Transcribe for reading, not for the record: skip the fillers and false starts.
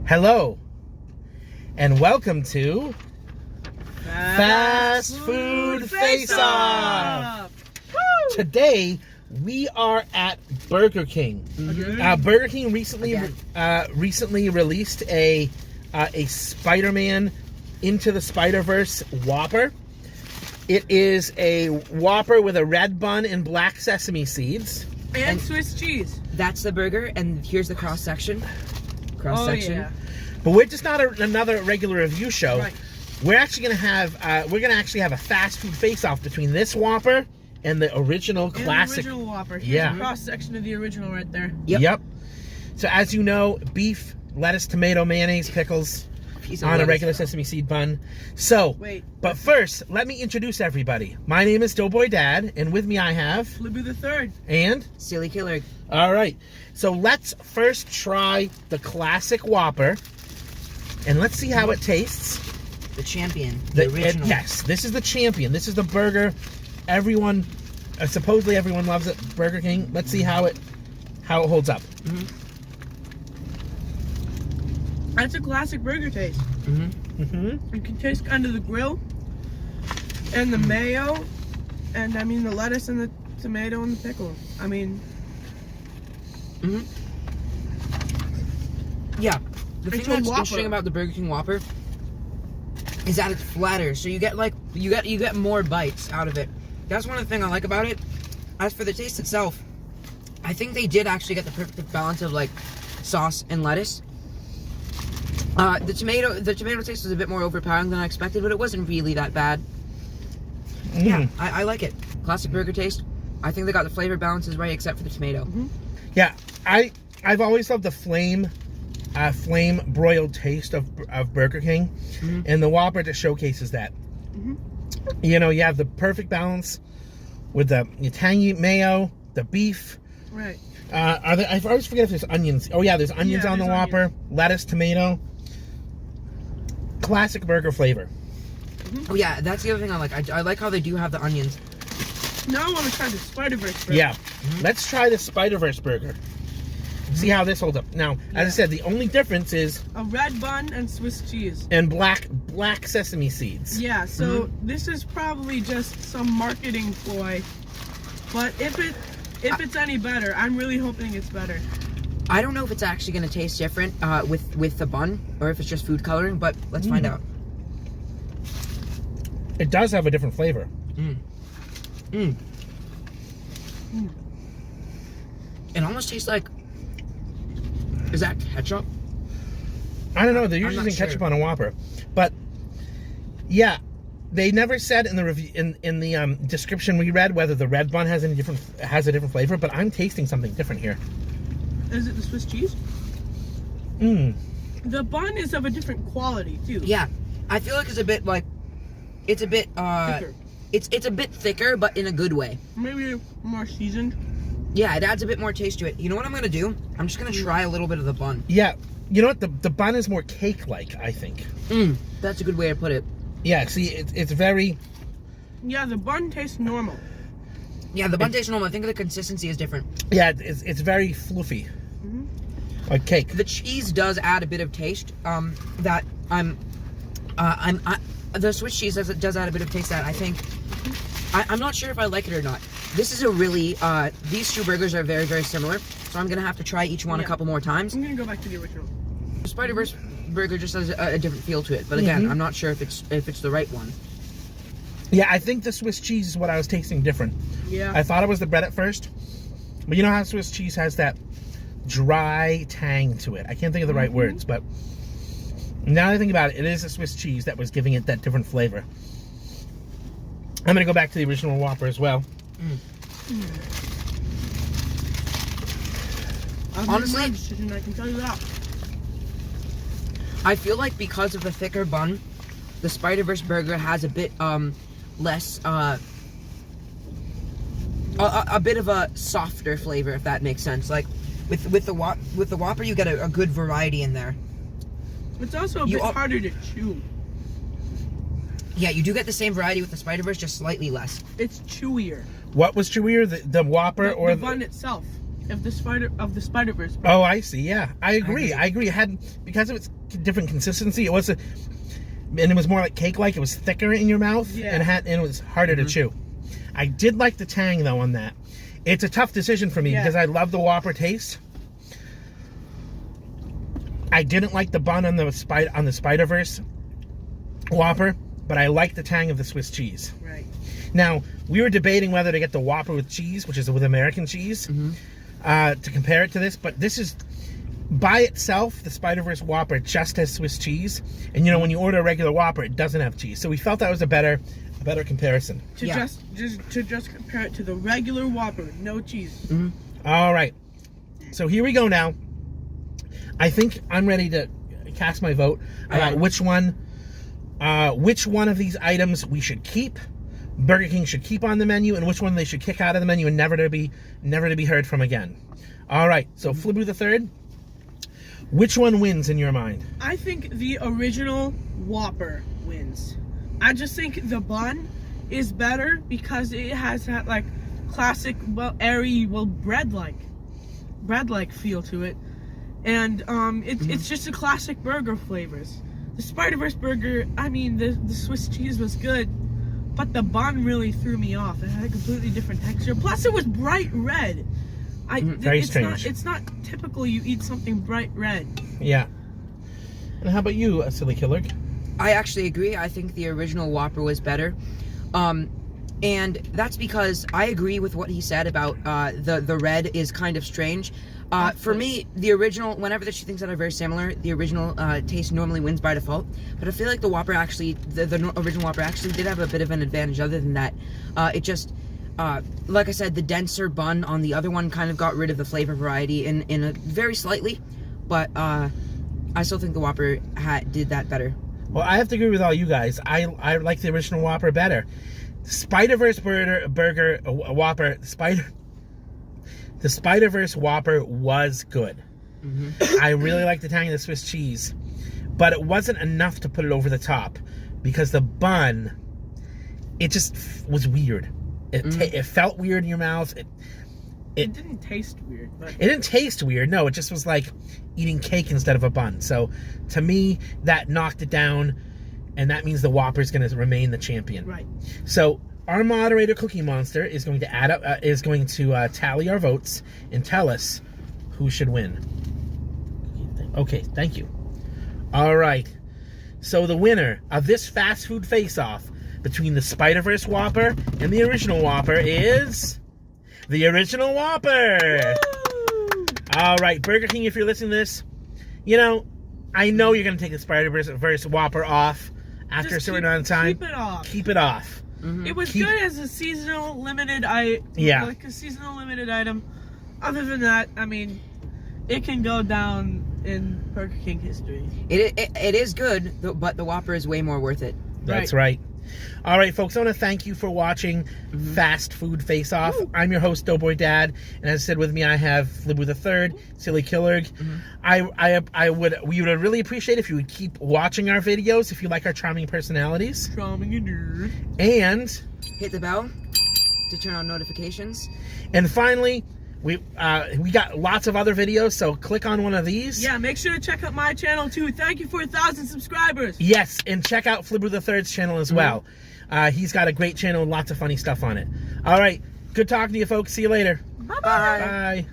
Hello, and welcome to Fast Food Face-Off. Today, we are at Burger King. Burger King recently released a Spider-Man Into the Spider-verse Whopper. It is a Whopper with a red bun and black sesame seeds. And Swiss cheese. That's the burger, and here's the cross-section. Yeah. But we're just not another regular review show. Right. We're actually gonna have a fast food face-off between this Whopper and the original classic. The original Whopper. Here's Yeah. the cross-section of the original right there. Yep. So as you know, beef, lettuce, tomato, mayonnaise, pickles on a regular sesame seed bun. So, but first, let me introduce everybody. My name is Doughboy Dad, and with me I have Libby the Third and Silly Killer. All right. So let's first try the classic Whopper, and let's see how it tastes. The champion, the original. Yes, this is the champion. This is the burger. Everyone, supposedly everyone loves it. Burger King. Let's see how it holds up. That's a classic burger taste. You can taste kind of the grill and the mayo, and I mean the lettuce and the tomato and the pickle. I mean, yeah. The thing It's a that's Whopper. interesting about the Burger King Whopper is that it's flatter, so you get more bites out of it. That's one of the things I like about it. As for the taste itself, I think they did actually get the perfect balance of like sauce and lettuce. The tomato taste was a bit more overpowering than I expected, but it wasn't really that bad. Yeah, I like it. Classic burger taste. I think they got the flavor balances right, except for the tomato. Yeah, I've always loved the flame broiled taste of Burger King, and the Whopper just showcases that. You know, you have the perfect balance with the tangy mayo, the beef. right. I always forget if there's onions. Oh yeah, there's onions on the Whopper. Lettuce, tomato. Classic burger flavor. Oh yeah, that's the other thing I like. I like how they do have the onions. Now I want to try the Spider-verse burger. Yeah, let's try the Spider-verse burger. See how this holds up. Now, as I said, the only difference is a red bun and Swiss cheese. and black sesame seeds. Yeah, so this is probably just some marketing ploy. But if it's any better, I'm really hoping it's better. I don't know if it's actually going to taste different with the bun, or if it's just food coloring, but let's find out. It does have a different flavor. It almost tastes like... Is that ketchup? I don't know. They're I'm usually not using ketchup sure. on a Whopper, but yeah, they never said in the review in the description we read whether the red bun has a different flavor. But I'm tasting something different here. Is it the Swiss cheese? The bun is of a different quality too. Yeah, I feel like it's a bit like... It's a bit, Thicker. It's a bit thicker, but in a good way. Maybe more seasoned. Yeah, it adds a bit more taste to it. You know what I'm gonna do? I'm just gonna try a little bit of the bun. Yeah, you know what? The bun is more cake-like, I think. That's a good way to put it. Yeah, see, it's very... Yeah, the bun tastes normal. Yeah, the bun tastes normal. I think the consistency is different. Yeah, it's very fluffy. Like cake. The cheese does add a bit of taste. The Swiss cheese does add a bit of taste that I think. I'm not sure if I like it or not. This is a really these two burgers are very, very similar, so I'm gonna have to try each one a couple more times. I'm gonna go back to the original. The Spider-verse burger just has a different feel to it, but again, I'm not sure if it's the right one. Yeah, I think the Swiss cheese is what I was tasting different. Yeah. I thought it was the bread at first, but you know how Swiss cheese has that dry tang to it. I can't think of the right words, but now that I think about it, it is a Swiss cheese that was giving it that different flavor. I'm gonna go back to the original Whopper as well. Honestly, I can tell you that. I feel like because of the thicker bun, the Spider-verse burger has a bit less a bit of a softer flavor, if that makes sense. Like with the Whopper, you get a good variety in there. It's also a bit harder to chew. Yeah, you do get the same variety with the Spider-verse, just slightly less. It's chewier. What was chewier, the Whopper or the bun itself? of the Spider-verse. Oh, I see. Yeah, I agree. agree. I agree. It had, because of its different consistency, it was and it was more like cake-like. It was thicker in your mouth, Yeah. and it was harder to chew. I did like the tang though on that. It's a tough decision for me because I love the Whopper taste. I didn't like the bun on the Spider-verse Whopper, but I like the tang of the Swiss cheese. Right. Now, we were debating whether to get the Whopper with cheese, which is with American cheese, to compare it to this, but this is, by itself, the Spider-verse Whopper just has Swiss cheese, and you know, when you order a regular Whopper, it doesn't have cheese, so we felt that was a better comparison. To just compare it to the regular Whopper, no cheese. All right, so here we go now. I think I'm ready to cast my vote about which one of these items we should keep, Burger King should keep on the menu, and which one they should kick out of the menu and never to be heard from again. All right, so Flibbu the Third, which one wins in your mind? I think the original Whopper wins. I just think the bun is better because it has that like classic, airy, bread-like feel to it, and it's just a classic burger flavors. The Spider-verse burger, I mean, the Swiss cheese was good, but the bun really threw me off. It had a completely different texture. Plus, it was bright red. Very strange. It's not typical you eat something bright red. Yeah. And how about you, Silly Killer? I actually agree. I think the original Whopper was better. And that's because I agree with what he said about the red is kind of strange. For me, the original, whenever there's two things that are very similar, the original taste normally wins by default. But I feel like the Whopper actually, the original Whopper actually did have a bit of an advantage other than that. It just, like I said, the denser bun on the other one kind of got rid of the flavor variety in a very slightly. But I still think the Whopper did that better. Well, I have to agree with all you guys. I like the original Whopper better. Spider-verse burger Whopper, the Spider-verse Whopper was good. I really like the tang of the Swiss cheese, but it wasn't enough to put it over the top because the bun, it just was weird. It felt weird in your mouth. It didn't taste weird. But it didn't taste weird. No, it just was like eating cake instead of a bun. So to me, that knocked it down, and that means the Whopper's going to remain the champion. Right. So our moderator, Cookie Monster, is going to tally our votes and tell us who should win. Okay, thank you. All right. So the winner of this fast food face-off between the Spider-verse Whopper and the original Whopper is the original Whopper. Woo! All right, Burger King, if you're listening to this, you know, I know you're going to take the Spider-verse Whopper off after a certain amount of time. Keep it off. Keep it off. It was good as a seasonal limited like a seasonal limited item. Other than that, I mean, it can go down in Burger King history. It is good, but the Whopper is way more worth it. That's right. All right, folks, I want to thank you for watching Fast Food Face Off. I'm your host, Doughboy Dad, and as I said, with me I have Flibbu the Third, Silly Killer. We would really appreciate if you would keep watching our videos if you like our charming personalities. Charming and nerd. And hit the bell to turn on notifications. And finally, we got lots of other videos, so click on one of these. Yeah, make sure to check out my channel too. Thank you for 1,000 subscribers. Yes, and check out Flibbu the Third's channel as well. He's got a great channel and lots of funny stuff on it. All right, good talking to you folks. See you later. Bye-bye. Bye.